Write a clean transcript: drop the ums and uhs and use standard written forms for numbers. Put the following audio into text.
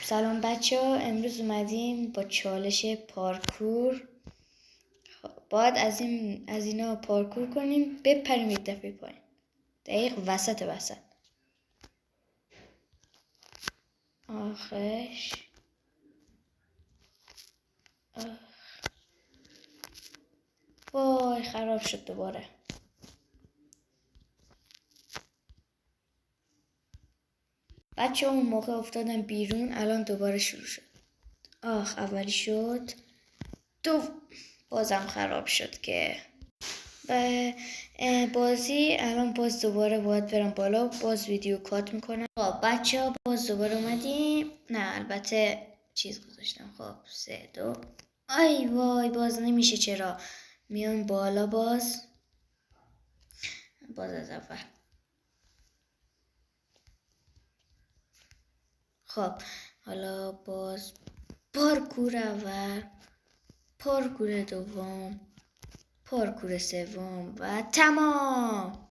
سلام بچه ها، امروز اومدیم با چالش پارکور. باید از اینا پارکور کنیم، بپریم یک دفعه پایین، دقیق وسط. آخش وای خراب شد دوباره. بچه ها اون موقع افتادن بیرون، الان دوباره شروع شد. اولی شد، بازم خراب شد که بازی. الان باز دوباره باید برم بالا، باز ویدیو کات میکنم. خب بچه ها باز دوباره اومدیم. نه البته چیز گذاشتم. خب 3 2 ای وای باز نمیشه. چرا میان بالا؟ باز از اول. خب حالا باز پارکور اول، پارکور دوم، پارکور سوم و تمام.